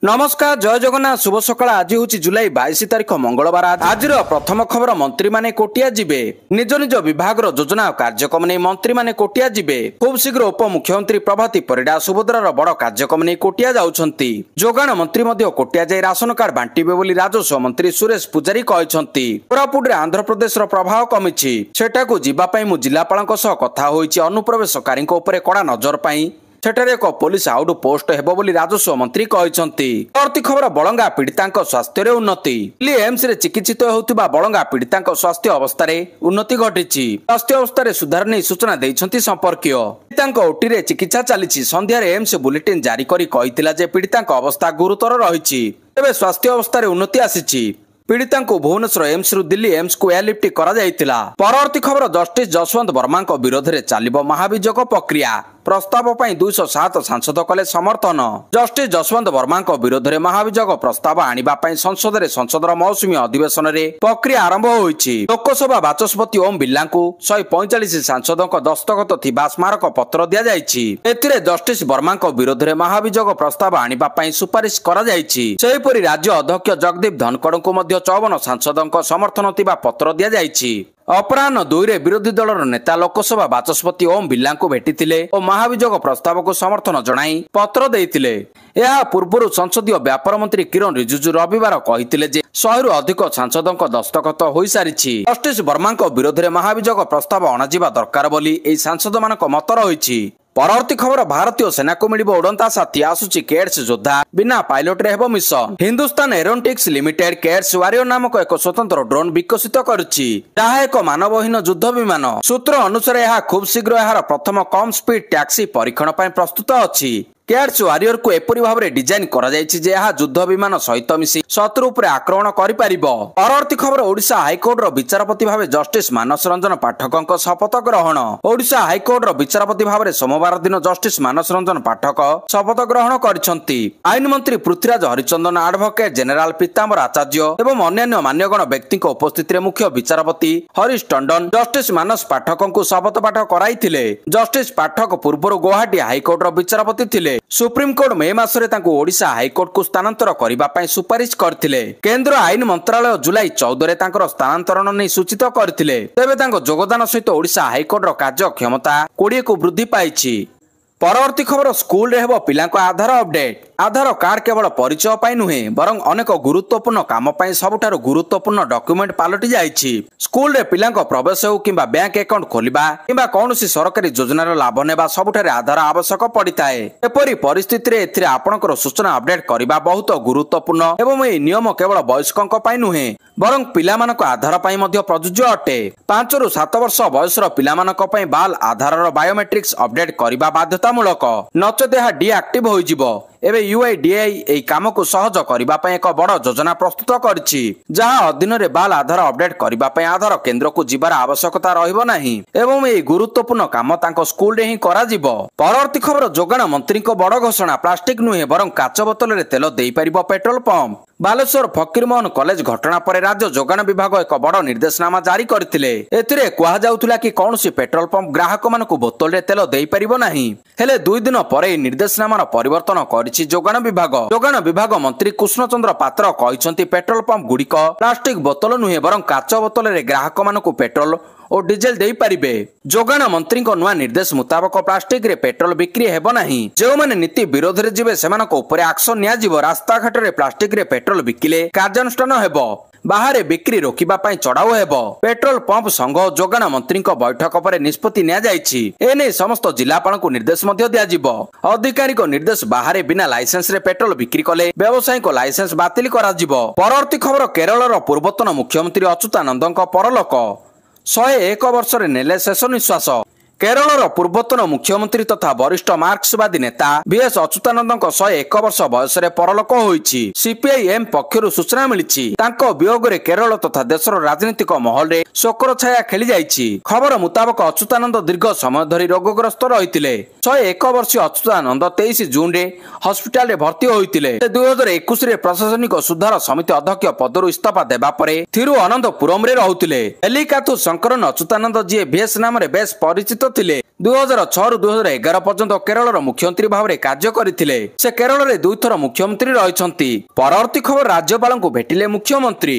नमस्कार जय जगन्नाथ शुभ सकाळ। आज हूँ जुलाई 22 तारिख मंगलवार। आज प्रथम खबर मंत्री माने कोटिया जिबे निज निज विभाग योजना और कार्यक्रम नहीं मंत्री माने कोटिया जिबे। खूब शीघ्र उप मुख्यमंत्री प्रभाती परिडा सुभद्रार बड़ कार्यक्रम नहीं कोटिया जाउछंती। जोगाण मंत्री मध्य कोटिया जाई राशन कार्ड बांटिबे बोली राजस्व मंत्री सुरेश पूजारी कहछंती। कोरापुट रे आंध्र प्रदेश रो प्रभाव कमिछि सेटाकू जिबा पई मु जिल्लापालक सह कथा होईछि। अनुप्रवेशकारी उपरे कड़ा नजर पई सेठारे एक पुलिस आउट पोस्ट हेबो बोली राजस्व मंत्री कहछंती। परवर्ती खबर बलंगा पीड़ितांक स्वास्थ्य रे उन्नति। दिल्ली एम्स रे चिकित्सित होउथिबा बलंगा पीड़ितांक स्वास्थ्य अवस्था रे उन्नति घटिछि। स्वास्थ्य अवस्था रे सुधार नै सूचना दैछंती संपर्कीय। पीड़ितांक ओटी रे चिकित्सा चलिछि। संध्या रे एम्स बुलेटिन जारी करी कहितिला जे पीड़ितांक अवस्था गुरुतर रहिछि। तेबे स्वास्थ्य अवस्था रे उन्नति आसिछि। पीड़िता को भुवनेश्वर एम्स रु दिल्ली एम्स को एयरलिफ्ट करा जायतिला। परवर्ती खबर जस्टिस जसवंत वर्मा विरोध में चलिबो महाभियोग प्रक्रिया। प्रस्ताव पर 207 सांसद कले समर्थन। जस्टिस जसवंत वर्मा विरोध में महाभियोग प्रस्ताव आनिबा पई संसद रे संसदर मौसुमी अधिवेशन रे प्रक्रिया आरंभ होईछि। लोकसभा बाचस्पति ओम बिर्ला को 145 सांसदों दस्तखत थिबा स्मारक पत्र दिया जायछि। एथिरे जस्टिस वर्मा विरोध में महाभियोग प्रस्ताव आनिबा पई सुपारिश करा जायछि। सेहिपरि राज्य अध्यक्ष जगदीप धनखड़ को 54 सांसदों समर्थन थिबा पत्र दिया जायछि। अपराह्न 2 रे विरोधी दलर नेता लोकसभा बाचस्पति ओम बिर्ला को भेटिथिले और महाभियोग प्रस्ताव को समर्थन जणाई पत्र देइथिले। यह पूर्व संसदीय व्यापार मंत्री किरण रिजिजू रविवार कहिथिले जे 100 रु अधिक सांसदों दस्तखत होई सारिछि। जस्टिस वर्मा विरोध में महाभियोग प्रस्ताव अणाजिबा दरकार बोली एई सांसद मानक मत रहिछि। परवर्ती खबर भारतीय सेना को मिलिबो उड़ंता साथी आसुची केड्स योद्धा बिना पायलट रे हेबो mission. Hindustan Aeronautics Limited CATS Warrior नामक एक स्वतंत्र ड्रोन विकसित करुछि जहा एक मानवहीन युद्ध विमान। सूत्र अनुसार यह खूब शीघ्र यार प्रथम कम स्पीड टैक्सी परीक्षण ପାଇଁ प्रस्तुत अछि। केड्स वारियर को एपरि भाव रे डिजाइन करा जायछि जे यह युद्ध विमान सहित मिसी शत्रु उपर आक्रमण करि परिबो। परवर्ती खबर ओडिशा हाईकोर्ट रो विचारपति भावे जस्टिस मानस रंजन पाठक शपथ ग्रहण। ओडिशा हाईकोर्ट रो विचारपति भाव सोमवार दिन जस्टिस मानस रंजन पाठक शपथ ग्रहण करिसंती। आईन मंत्री पृथ्वीराज हरिचंदन एडवोकेट जनरल पीताम्बर आचार्य एवं अन्य मान्यगण व्यक्ति उपस्थिति रे मुख्य विचारपति हरीश टंडन जस्टिस मानस पाठक को शपथ पाठ कराइथिले। जस्टिस पाठक पूर्व गुवाहाटी हाईकोर्ट रो विचारपति थिले। सुप्रीमकोर्ट मे मासरे तांको ओडिशा हाईकोर्ट को स्थानांतर करिबा पई सुपारिश करथिले। केंद्र आईन मंत्रालय जुलाई 14 रे तांकर स्थानांतरण नै सूचित करथिले। तेबे तांको योगदान सहित ओडिशा हाईकोर्ट रो कार्य क्षमता 20 को वृद्धि पाइछि। परवर्ती खबर स्कूल रे हेबो पिलांको आधार अपडेट। आधार कार्ड केवल परिचय पाई नुहे बरं अनेक गुरुत्वपूर्ण काम पाई सबुठारु गुरुत्वपूर्ण डॉक्यूमेंट पालटि जाइछि। स्कूल रे पिलांको प्रवेश हो किबा बैंक अकाउंट खोलिबा किबा कोनोसी सरकारी योजनार लाभ नेबा सबुठारे आधार आवश्यक पड़िताए। एपरि परिस्थिति रे एथिरे आपनकर सूचना अपडेट करिबा बहुत गुरुत्वपूर्ण एवं ए नियम केवल वयस्कଙ୍କ ପାଇଁ नुहे बरं पिलामानक आधार पाई मध्य प्रযোज्य अटे। 5 रु 7 वर्ष बयसर पिलामानक ପାଇଁ बाल आधारर बायोमेट्रिक्स अपडेट करिबा बाध्यतामूलक नचेत ଏହା डिएक्टिव होइजिबो। एबे यूआईडीएआई एई काम को सहज करिबा पय एक बड़ योजना प्रस्तुत करछि जहां अधीन रे बाल आधार अपडेट करिबा पय आधार केंद्र को जिबार आवश्यकता रहिबो नाही एवं एई गुरुत्वपूर्ण काम तांको स्कूल रे ही करा जिवो। परवर्ती खबर जोगाण मंत्री को बड़ घोषणा प्लास्टिक नुहे बरं काच बोतल रे तेल देई परिबो petrol pump. Baleshwar Fakirmohan college घटना पर राज्य जोगाण विभाग एक बड़ निर्देशनामा जारी करथिले। एथिरे कुहा जाउथुला कि कोनोसी पेट्रोल पंप ग्राहक मानकु बोतल रे तेल देई परिबो नाही। हेले 2 दिन परे निर्देशनामार परिवर्तन करिछि जोगाण विभाग। जोगाण विभाग मंत्री कृष्णचंद्र पात्र कहिसंती पेट्रोल पंप गुड़िक प्लास्टिक बोतल नुहे बरं काच बोतल रे ग्राहक मानकु पेट्रोल और डीजेल देई परिबे। जोगाण मंत्री को नुआ निर्देश मुताबक प्लास्टिक रे पेट्रोल बिक्री हेबो नाही। जे माने नीति विरोध रे जिवे सेमानक ऊपर एक्शन निया जिवो। रास्ता घाट रे प्लास्टिक रे पेट्रोल बिकिले कार्यानुष्ठान हेबो। बाहर बिक्री रोकिबा पई चढ़ाऊ हेबो। पेट्रोल पंप संघ जोगाण मंत्री बैठक पर निष्पत्ति निया जायछि। एने समस्त जिलापाल को निर्देश मध्य दिया जिवो। अधिकारी को निर्देश बाहर बिना लाइसेंस रे पेट्रोल बिक्री कले व्यवसायी को लाइसेंस बातिल करा जिवो। परवर्ती खबर केरल पूर्वतन मुख्यमंत्री अच्युतानंदन परलोक 101 वर्ष रे नेले शेष निश्वास। केरल पूर्वतन मुख्यमंत्री तथा वरिष्ठ मार्क्सवादी नेता बीएस अच्युतानंदन 101 वर्ष बयस रे परलोक होईछि। सीपीआईएम पक्षरु सूचना मिलिछि तांको वियोग रे केरल तथा देशर राजनीतिक महल रे शोकर छाया खेली जाइछि। खबर मुताबक अच्युतानंद दीर्घ समय धरी रोगग्रस्त रहिथिले। 101 वर्षीय अच्युतानंद 23 जून रे हॉस्पिटल रे भर्ती होइतिले। 2021 रे प्रशासनिक सुधार समिति अध्यक्ष पदरु इस्तीफा देबा परे थिरुअनंतपुरम रे रहुतिले। एलिकाथु शंकरन अच्युतानंद जी वीएस नाम रे बेस परिचित ନିର୍ବାଚିତ ଥିଲେ। 2006 ରୁ 2011 ପର୍ଯ୍ୟନ୍ତ କେରଳର ମୁଖ୍ୟମନ୍ତ୍ରୀ ଭାବରେ କାର୍ଯ୍ୟ କରିଥିଲେ। ସେ କେରଳରେ 2 ଥର ମୁଖ୍ୟମନ୍ତ୍ରୀ ରହିଛନ୍ତି। ପରବର୍ତ୍ତୀ ଖବର, ରାଜ୍ୟପାଳଙ୍କୁ ଭେଟିଲେ ମୁଖ୍ୟମନ୍ତ୍ରୀ।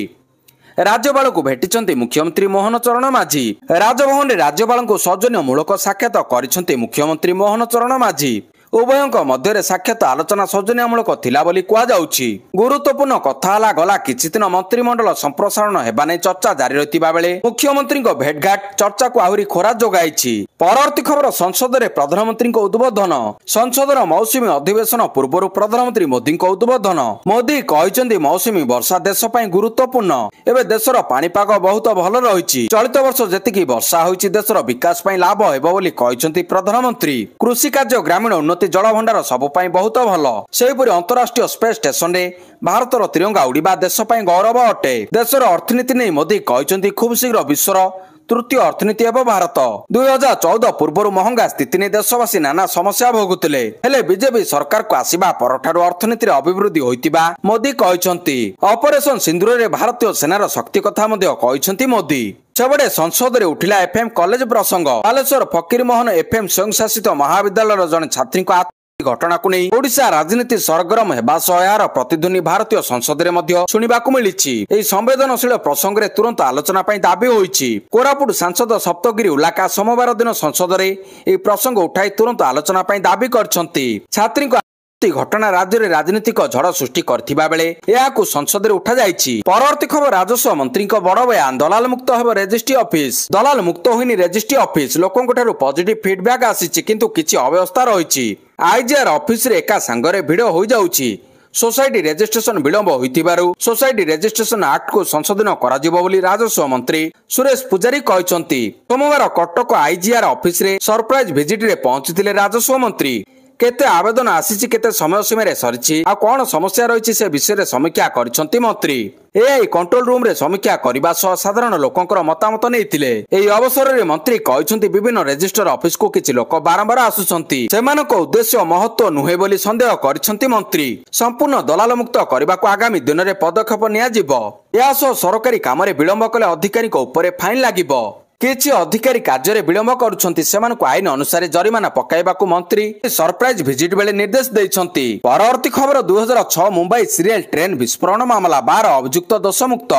ରାଜ୍ୟପାଳଙ୍କୁ ଭେଟିଛନ୍ତି ମୁଖ୍ୟମନ୍ତ୍ରୀ ମୋହନ ଚରଣ ମାଝୀ। ରାଜଭବନରେ ରାଜ୍ୟପାଳଙ୍କୁ ସୌଜନ୍ୟମୂଳକ ସାକ୍ଷାତ କରିଛନ୍ତି ମୁଖ୍ୟମନ୍ତ୍ରୀ ମୋହନ ଚରଣ ମାଝୀ। ଉଭୟଙ୍କ ମଧ୍ୟରେ ସାକ୍ଷାତ ଆଲୋଚନା ସୌଜନ୍ୟମୂଳକ ଥିଲା ବୋଲି କୁହାଯାଉଛି। ଗୁରୁତ୍ୱପୂର୍ଣ୍ଣ କଥା ହେଲା, ଗଲା କିଛି ଦିନ ମନ୍ତ୍ରିମଣ୍ଡଳ ସମ୍ପ୍ରସାରଣ ହେବା ନେଇ ଚର୍ଚ୍ଚା ଜାରି ରହିଥିବା ବେଳେ ମୁଖ୍ୟମନ୍ତ୍ରୀଙ୍କ ଭେଟଘାଟ ଚର୍ଚ୍ଚାକୁ ଆହୁରି ଖୋରା ଯୋଗାଇଛି। ପରବର୍ତ୍ତୀ ଖବର, ସଂସଦରେ ପ୍ରଧାନମନ୍ତ୍ରୀଙ୍କ ଉଦ୍ବୋଧନ। ସଂସଦର ମୌସୁମୀ ଅଧିବେଶନ ପୂର୍ବରୁ ପ୍ରଧାନମନ୍ତ୍ରୀ ମୋଦିଙ୍କ ଉଦ୍ବୋଧନ। ମୋଦି କହିଛନ୍ତି, ମୌସୁମୀ ବର୍ଷା ଦେଶ ପାଇଁ ଗୁରୁତ୍ୱପୂର୍ଣ୍ଣ। ଏବେ ଦେଶର ପାଣିପାଗ ବହୁତ ଭଲ ରହିଛି। ଚଳିତ ବର୍ଷ ଯେତିକି ବର୍ଷା ହୋଇଛି ଦେଶର ବିକାଶ ପାଇଁ ଲାଭ ହେବ ବୋଲି କହିଛନ୍ତି ପ୍ରଧାନମନ୍ତ୍ରୀ। କୃଷି କାର୍ଯ୍ୟ, ଗ୍ରାମୀଣ ଉନ୍ନତି, ଜଳଭଣ୍ଡାର ସବୁ ପାଇଁ ବହୁତ ଭଲ। ସେହିପରି ଅନ୍ତରାଷ୍ଟ୍ରୀୟ ସ୍ପେସ୍ ଷ୍ଟେସନରେ ଭାରତର ତ୍ରିରଙ୍ଗା ଉଡ଼ିବା ଦେଶ ପାଇଁ ଗୌରବ ଅଟେ। ଦେଶର ଅର୍ଥନୀତି ନେଇ ମୋଦି କହିଛନ୍ତି, ଖୁବ୍ ଶୀଘ୍ର ବିଶ୍ୱର ତୃତୀୟ ଅର୍ଥନୀତି ହେବ ଭାରତ। 2014 ପୂର୍ବରୁ ମହଙ୍ଗା ସ୍ଥିତି ନେଇ ଦେଶବାସୀ ନାନା ସମସ୍ୟା ଭୋଗୁଥିଲେ, ହେଲେ ବିଜେପି ସରକାରକୁ ଆସିବା ପରଠାରୁ ଅର୍ଥନୀତିରେ ଅଭିବୃଦ୍ଧି ହୋଇଥିବା ମୋଦି କହିଛନ୍ତି। ଅପରେସନ ସିନ୍ଦୁରରେ ଭାରତୀୟ ସେନାର ଶକ୍ତି କଥା ମଧ୍ୟ କହିଛନ୍ତି ମୋଦି। ସେପଟେ ସଂସଦରେ ଉଠିଲା ଏଫ୍ଏମ୍ କଲେଜ ପ୍ରସଙ୍ଗ। ବାଲେଶ୍ୱର ଫକୀରମୋହନ ଏଫ୍ଏମ୍ ସ୍ୱୟଂଶାସିତ ମହାବିଦ୍ୟାଳୟର ଜଣେ ଛାତ୍ରୀଙ୍କ ଘଟଣାକୁ ନେଇ ଓଡ଼ିଶା ରାଜନୀତି ସରଗରମ ହେବା ସହ ଏହାର ପ୍ରତିଧ୍ୱନି ଭାରତୀୟ ସଂସଦରେ ମଧ୍ୟ ଶୁଣିବାକୁ ମିଳିଛି। ଏହି ସମ୍ବେଦନଶୀଳ ପ୍ରସଙ୍ଗରେ ତୁରନ୍ତ ଆଲୋଚନା ପାଇଁ ଦାବି ହୋଇଛି। କୋରାପୁଟ ସାଂସଦ ସପ୍ତଗିରି ଉଲ୍ଲାକା ସୋମବାର ଦିନ ସଂସଦରେ ଏହି ପ୍ରସଙ୍ଗ ଉଠାଇ ତୁରନ୍ତ ଆଲୋଚନା ପାଇଁ ଦାବି କରିଛନ୍ତି। ଛାତ୍ରୀଙ୍କ ଘଟଣା ରାଜ୍ୟରେ ରାଜନୈତିକ ଝଡ଼ ସୃଷ୍ଟି କରିଥିବା ବେଳେ ଏହାକୁ ସଂସଦରେ ଉଠାଯାଇଛି। ପରବର୍ତ୍ତୀ ଖବର, ରାଜସ୍ୱ ମନ୍ତ୍ରୀଙ୍କ ବଡ଼ ବୟାନ। ଦଲାଲ ମୁକ୍ତ ହେବ ରେଜିଷ୍ଟ୍ରି ଅଫିସ। ଦଲାଲ ମୁକ୍ତ ହୋଇନି ରେଜିଷ୍ଟ୍ରି ଅଫିସ। ଲୋକଙ୍କ ଠାରୁ ପଜିଟିଭ ଫିଡବ୍ୟାକ୍ ଆସିଛି, କିନ୍ତୁ କିଛି ଅବ୍ୟବସ୍ଥା ରହିଛି। ଆଇଜିଆର ଅଫିସରେ ଏକା ସାଙ୍ଗରେ ଭିଡ଼ ହୋଇଯାଉଛି। सोसाइटी रेजिस्ट्रेशन विलंब होइतिबारु सोसाइटी रेजिस्ट्रेशन एक्ट को संशोधन कराजिबो बोली राजस्व मंत्री सुरेश पुजारी कहचंती। सोमवार कटक आईजीआर ऑफिस रे सरप्राइज विजिट रे पहुंचीथिले राजस्व मंत्री। केते आवेदन आसीची, केते समय सीमा रे सरिची, आ कोन समस्या रहिची से विषय रे समीक्षा करिसंती मंत्री। एआई कंट्रोल रूम रे समीक्षा करिबा सह साधारण लोकंकर मतामत नेइथिले। एई अवसर रे मंत्री कहचंती विभिन्न रजिस्टर ऑफिस को किछि लोक बारंबार आसुचंती, सेमानको उद्देश्य महत्व नुहे बोली संदेह करिसंती मंत्री। संपूर्ण दलाल मुक्त करबा को आगामी दिन रे पदक्षेप निया जिवो। या सह सरकारी काम रे विलंब कले अधिकारी को ऊपर फाइन लागिबो। किछि अधिकारी कार्य विलंब करुछंती, सेमानकु आईन अनुसार जरिमाना पकाइबाकु मंत्री सरप्राइज विजिट बेले निर्देश दैछंती। परवर्ती खबर 2006 मुंबई सीरियल ट्रेन विस्फोरण मामला 12 अभियुक्त दोषमुक्त।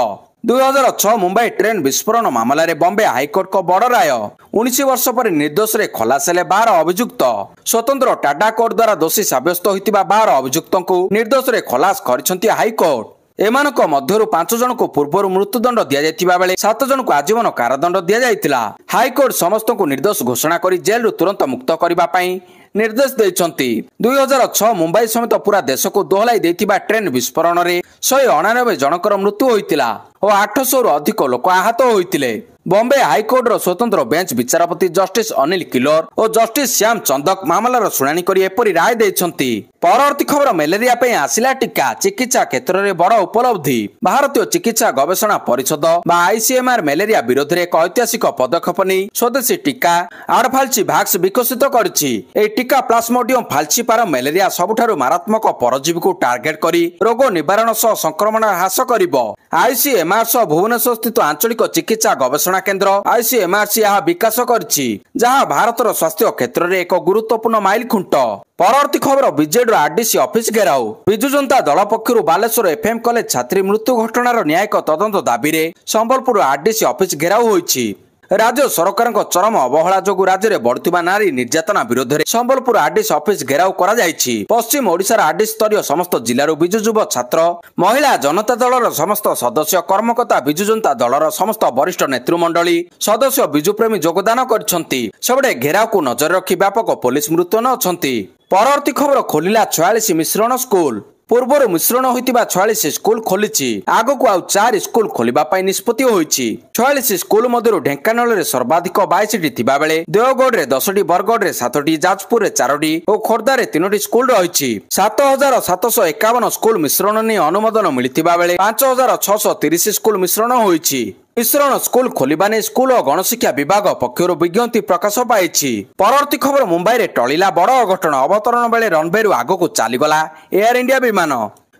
2006 मुंबई ट्रेन विस्फोरण मामला रे बॉम्बे हाईकोर्ट को बड़ राय। 19 वर्ष पर निर्दोष रे खलास हेले 12 अभियुक्त। स्वतंत्र टाटा कोर्ट द्वारा दोषी साब्यस्त होइतिबा 12 अभियुक्तंकु निर्दोष रे खलास करिसंती हाईकोर्ट। एमानक मध्यरु 5 जन को पूर्व मृत्युदंड दिया जायतिबा बेले 7 जन को आजीवन कारादंड दिया जायतिला। हाईकोर्ट समस्त को निर्दोष घोषणा करी जेल रु तुरंत मुक्त करिबा पई निर्देश दैछंती। 2006 मुंबई समेत पूरा देश को दोहलाई देथिबा ट्रेन विस्फोरण रे 199 जनकर मृत्यु होइतिला और 800 रु अधिक लोक आहत होइतिले। बॉम्बे हाईकोर्ट रो स्वतंत्र बेंच विचारपति जस्टिस अनिल किलोर और जस्टिस श्याम चंदक मामलार शुणाणी करी एपरि राय दैछंती। परवर्ती खबर मलेरिया पे आसिला टीका, चिकित्सा क्षेत्र में बड़ उपलब्धि। भारतीय चिकित्सा गवेषणा परिषद बा आईसीएमआर मलेरिया विरोध में एक ऐतिहासिक पदक्षेप नहीं स्वदेशी टीका आडफाल्ची भैक्स विकसित करिछि। एही टीका प्लाज्मोडियम फाल्सीपारम मलेरिया सबुठारु मारात्मक परजीवी को टार्गेट करी रोग निवारण सह संक्रमण ह्रास करिबो। आईसीएमआर सह भुवनेश्वर स्थित आंचलिक चिकित्सा गवेषणा केंद्र आईसीएमआरसी यह विकास करिछि, जहां भारतर स्वास्थ्य क्षेत्र में एक गुरुत्वपूर्ण माइल खुंट। परवर्ती खबर विजेड आरडीसी ऑफिस घेराव। विजु जनता दल पक्षरु बालेश्वर एफएम कॉलेज छात्री मृत्यु घटनार न्यायिक तदंत दाबी रे संबलपुर आरडीसी ऑफिस घेराव होइछि। राज्य सरकार चरम अवहेला जोगु राज्य में बढ़ुवा नारी निर्यातना विरोध में संबलपुर आरडीसी ऑफिस घेराव करा जायछि। पश्चिम ओडिशार आरडीसी स्तरीय समस्त जिल्लार विजु युव छात्र महिला जनता दलर समस्त सदस्य कर्मकर्ता विजु जनता दलर समस्त वरिष्ठ नेतृमंडली सदस्य विजु प्रेमी योगदान करछंती। सबडे घेराव को नजर रखी व्यापक पुलिस मुतयन अछंती। परवर्ती खबर खोलिला 46 मिश्रण स्कूल। पूर्वर मिश्रण होइतिबा 46 स्कूल खोलिछि, आगको आउ 4 स्कूल खोलिबा पई निष्पत्ति होइछि। 46 स्कूल मध्यरु ढेंकानाल रे सर्वाधिक 22टी थिबा बेले देवगढ़ रे 10टी, बरगढ़ रे 7टी, जाजपुर रे 4टी और खोर्धा रे 3टी स्कूल रहिछि। 7751 स्कूल मिश्रण ने अनुमोदन मिलितिबा बेले 5630 स्कूल मिश्रण होइछि। मिश्रण स्कूल खोलिबा ने स्कूल और गणशिक्षा विभाग पक्षरु विज्ञप्ति प्रकाश पाइछि। परवर्ती खबर मुंबई रे टळिला बड़ अघटन। अवतरण बेले रनवेरु आगको चालीगला एयर इंडिया विमान।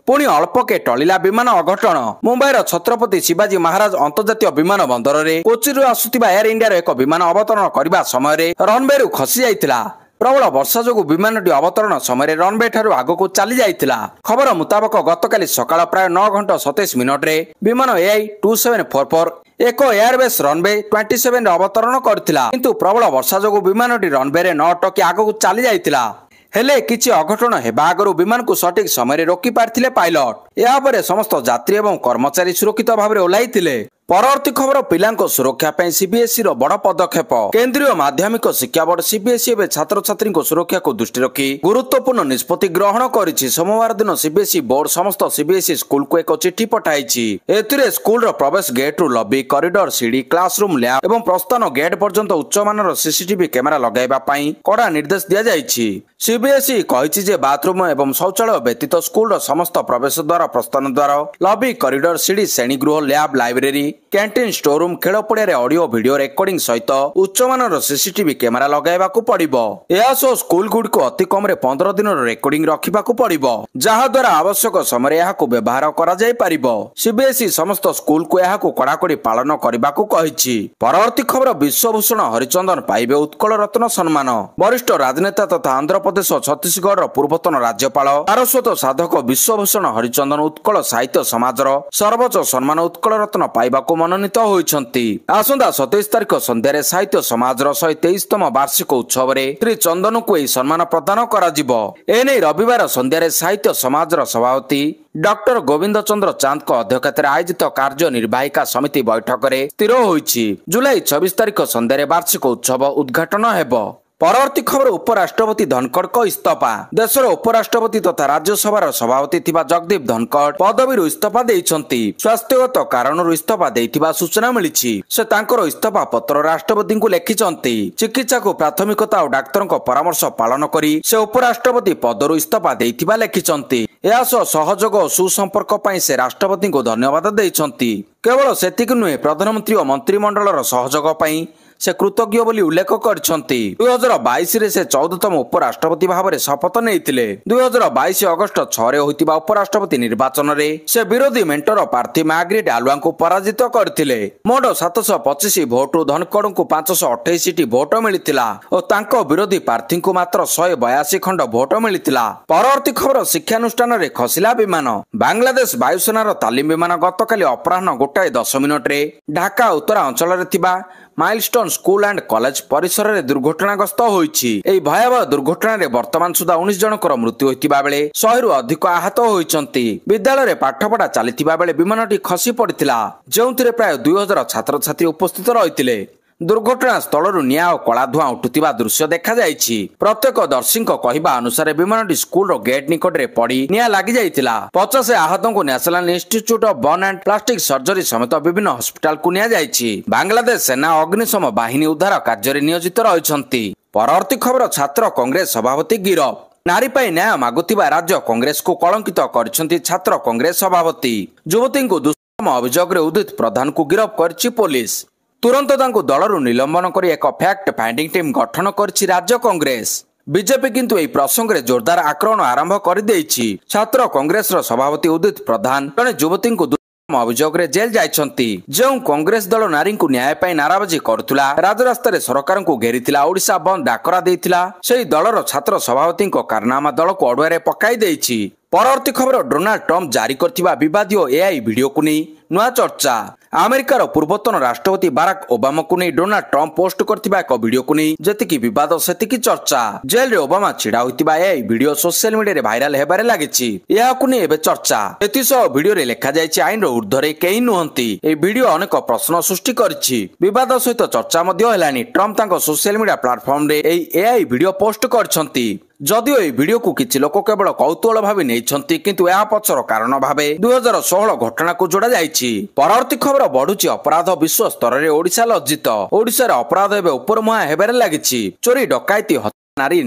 पुणी अल्पके टलिला विमान अघटन मुंबईर छत्रपति शिवाजी महाराज अंतर्जातीय विमान बंदर में कोचिरु आसुथिबा एयर इंडिया एक विमान अवतरण करने समय रनवे रु खसी जाइतिला। प्रबल वर्षा जोगु विमानटी अवतरण समय रनवे ठारू आगकू चली जाइतिला। खबर मुताबक गतकाली सकाळ प्राय 9 घंटा 27 मिनिट रे विमान AI2744 एक एयरबेस रनवे 27 अवतरण करथिला, किंतु प्रबल वर्षा जोगु विमानटी रनवे रे न अटकी आगकू चली जाइतिला। हेले किछि अघटन हेबा आगरु विमान को सठिक समय रोकी पारथिले पायलट। या परे समस्त यात्री एवं कर्मचारी सुरक्षित भाव ओह्लाइथिले। परवर्ती खबर पिलांको सुरक्षा ପାଇଁ सीबीएसई रो बड़ पदक्षेप। केंद्रीय माध्यमिक शिक्षा बोर्ड सीबीएसई एवं छात्र छात्री सुरक्षा को दृष्टि रखी गुरुत्वपूर्ण निष्पत्ति ग्रहण करिछि। सोमवार दिन सीबीएसई बोर्ड समस्त सीबीएसई स्कूल को एक चिट्ठी पठाइछि। एथिरे स्कूल रो प्रवेश गेट रु लॉबी कॉरिडोर सीढ़ी क्लासरूम लैब एवं प्रस्थान गेट पर्यंत उच्च मानर सीसीटीवी कैमेरा लगाइबा ପାଇଁ कड़ा निर्देश दिया जाइछि। सीबीएसई कहिछि जे बाथरूम एवं शौचालय व्यतीत स्कूल रो समस्त प्रवेश द्वार प्रस्थान द्वार लॉबी कॉरिडोर सीढ़ी श्रेणी गृह lab library canteen store room खेल पड़िया ऑडियो वीडियो रेकॉर्डिंग सहित उच्च मानर सीसीटीवी कैमेरा लगाइबा को पड़िबो। या सो स्कूल गुडी को अति कम रे 15 दिन रेकॉर्डिंग रखिबा को पड़िबो, जहा द्वारा आवश्यक समय यहा को व्यवहार करा जाय परिबो। सीबीएसई समस्त स्कूल को यहा को कड़ाकड़ी पालन करबा को कहिछि। परवर्ती खबर विश्वभूषण हरिचंदन पाइबे उत्कल रत्न सम्मान। वरिष्ठ राजनेता तथा आंध्र प्रदेश और छत्तीसगढ़ पूर्वतन राज्यपाल सारस्वत साधक विश्वभूषण हरिचंदन उत्कल साहित्य समाजर सर्वोच्च सम्मान उत्कल रत्न पाइबा को मनोनीत होइछन्ति। आसंदा 27 तारिख संध्यारे साहित्य समाजर 123तम वार्षिक उत्सव रे श्री चंदन को यह सम्मान प्रदान करा जिवो। एने रविवार संध्यारे साहित्य समाजर सभापति डॉक्टर गोविंद चंद्र चांद को अध्यक्षतार आयोजित कार्यनिर्वाहिका समिति बैठक रे स्थिर होइछि। जुलाई 26 तारिख संध्यारे वार्षिक उत्सव उद्घाटन हेबो। परवर्ती खबर उपराष्ट्रपति धनखड़ को इस्तफा। देशर उपराष्ट्रपति तथा राज्यसभा सभापति थिबा जगदीप धनखड़ पदवी इस्तफा देइछन्ति। स्वास्थ्यगत कारणरू इस्तफा देइथिबा सूचना मिलिछि। से तांकर इस्तफा पत्र राष्ट्रपति को लेखिछन्ति। चिकित्सा को प्राथमिकता और डाक्तरक परामर्श पालन करी से उपराष्ट्रपति पदरू इस्तफा देइथिबा लेखिछन्ति। या सहयोग और सुसंपर्क पई से राष्ट्रपति को धन्यवाद देइछन्ति। केवल सेतिक नुहे प्रधानमंत्री और मंत्रिमंडलर सहयोग पई से कृतज्ञ बोली उल्लेख करछन्ति। 2022 रे से 14तम उपराष्ट्रपति भाव में शपथ नेइथिले। 2022 अगस्त 6 रे होइतिबा उपराष्ट्रपति निर्वाचन रे से विरोधी मेंटर प्रार्थी मार्गरेट आलुआ को पराजित करथिले। मोट 725 भोट धनखड़ को 528 टी भोट मिलिथिला और तांको विरोधी प्रार्थी को मात्र 182 खंड भोट मिलिथिला। परवर्ती खबर शिक्षानुष्ठान रे खसिला विमान। बांग्लादेश वायुसेनार तालीम विमान गतकाली अपराह्न 1:10 मिनिट रे ढाका उत्तरा अंचल रे थिबा माइलस्टोन स्कूल एंड कॉलेज परिसर में दुर्घटनाग्रस्त होइछि। एई भयावह दुर्घटना रे वर्तमान सुधा 19 जनकर मृत्यु होइतिबा बेले 100 रु अधिक आहत होइछन्ति। विद्यालय रे पाठपढ़ा चलितिबा बेले विमानटी खसी पड़ितिला, जेउथिरे प्राय 2000 छात्र छात्री उपस्थित रहितिले। दुर्घटना स्थल निआ और कला धुआं उठुवा दृश्य देखा जायछि। प्रत्येक दर्शी कहवा अनुसार विमानटी स्कूल गेट निकट में पड़ी निआ लगी जाइतिला। 50 आहतों को national institute of burn and plastic surgery समेत विभिन्न हॉस्पिटल को निया जायछि। बांग्लादेश सेना अग्निशम बाहिनी उद्धार कार्य नियोजित रहिछन्ति। परवर्ती खबर छात्र कांग्रेस सभापति गिरफ। नारी पाई न्याय मागुथिबा राज्य कांग्रेस को कलंकित करछन्ति छात्र कांग्रेस सभापति। युवती को दुष्कर्म अभियोग रे उदित प्रधान को गिरफ करछि पुलिस। तुरंत तांको दलरू निलंबन करी एक फैक्ट फाइंडिंग टीम गठन करछि राज्य कांग्रेस। बीजेपी किंतु एई प्रसंग रे जोरदार आक्रमण आरंभ कर देइछि। छात्र कांग्रेस रो सभापति उदित प्रधान जने युवती को दुष्कर्म अभियोग रे जेल जाइछन्ति। जेउ कांग्रेस दल नारी को न्याय पाई नाराबाजी करथुला, राजरास्ता रे सरकार को घेरिथिला, ओडिशा बंद डाकरा देइथिला, सेही दलर छात्र सभापति को कारनामा दल को अडुआ रे पकाई देइछि। परवर्ती खबर डोनाल्ड ट्रम्प जारी करथिबा विवादीय एआई वीडियो को नहीं नुआ चर्चा। अमेरिकार पूर्वतन राष्ट्रपति बाराक ओबामा को नहीं डोनाल्ड ट्रम्प पोस्ट करथिबा एक वीडियो को नहीं जेतिकी विवाद सेतिकी चर्चा। जेल रे ओबामा छिड़ा होइतिबा एआई वीडियो सोशल मीडिया रे वायरल हेबारे लागिछि। या को नहीं एबे चर्चा। एतिसो वीडियो रे लेखा जायछि आईन रो ऊर्ध्वरे केही नुहंती। ए वीडियो अनेक प्रश्न सृष्टि करछि। विवाद सहित चर्चा मध्य हेलानी। ट्रम्प तांको सोशल मीडिया प्लेटफॉर्म रे एई एआई वीडियो पोस्ट करछन्ति। जदिओ ए वीडियो को किछि लोक केवल कौतूहल भाव नहीं, किंतु यह पछर कारण भाव 2016 घटना को जोड़ा जाइछि। परवर्ती खबर बढ़ुछि अपराध विश्व स्तर में ओडिशा लज्जित। ओडिशा रे अपराध एवं उपरमुहां हेबारे लागिछि। चोरी डकायती नारी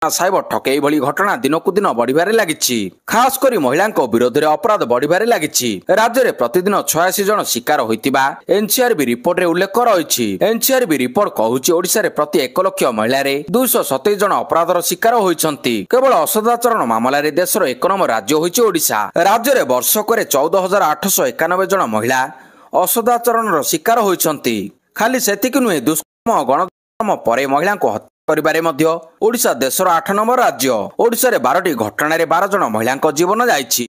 ସାଇବର ଠକେଇ ଭଳି ଘଟଣା ଦିନକୁ ଦିନ ବଢିବାରେ ଲାଗିଛି। ଖାସ କରି ମହିଳାଙ୍କ ବିରୋଧରେ ଅପରାଧ ବଢିବାରେ ଲାଗିଛି। ରାଜ୍ୟରେ ପ୍ରତିଦିନ 86 ଜଣ ଶିକାର ହୋଇଥିବା ଏନସିଆରବି ରିପୋର୍ଟରେ ଉଲ୍ଲେଖ ରହିଛି। ଏନସିଆରବି ରିପୋର୍ଟ କହୁଛି ଓଡ଼ିଶାରେ ପ୍ରତି 1 ଲକ୍ଷ ମହିଳାରେ 227 ଜଣ ଅପରାଧର ଶିକାର ହୋଇଛନ୍ତି। କେବଳ ଅସଦାଚରଣ ମାମଲାରେ ଦେଶର 1 ନମ୍ବର ରାଜ୍ୟ ହୋଇଛି ଓଡ଼ିଶା। ରାଜ୍ୟରେ ବର୍ଷକରେ 14,891 ଜଣ ମହିଳା ଅସଦାଚରଣର ଶିକାର ହୋଇଛନ୍ତି। ଖାଲି ସେତିକି ନୁହେଁ, ଦୁଷ୍କର୍ମ ଗଣଧର୍ଷଣ ପରେ ମହିଳାଙ୍କୁ ହତ୍ୟା କରିବାରେ ମଧ୍ୟ ଓଡ଼ିଶା ଦେଶର 8 ନମ୍ବର ରାଜ୍ୟ। ଓଡ଼ିଶାରେ 12ଟି ଘଟଣାରେ 12 ଜଣ ମହିଳାଙ୍କ ଜୀବନ ଯାଇଛି।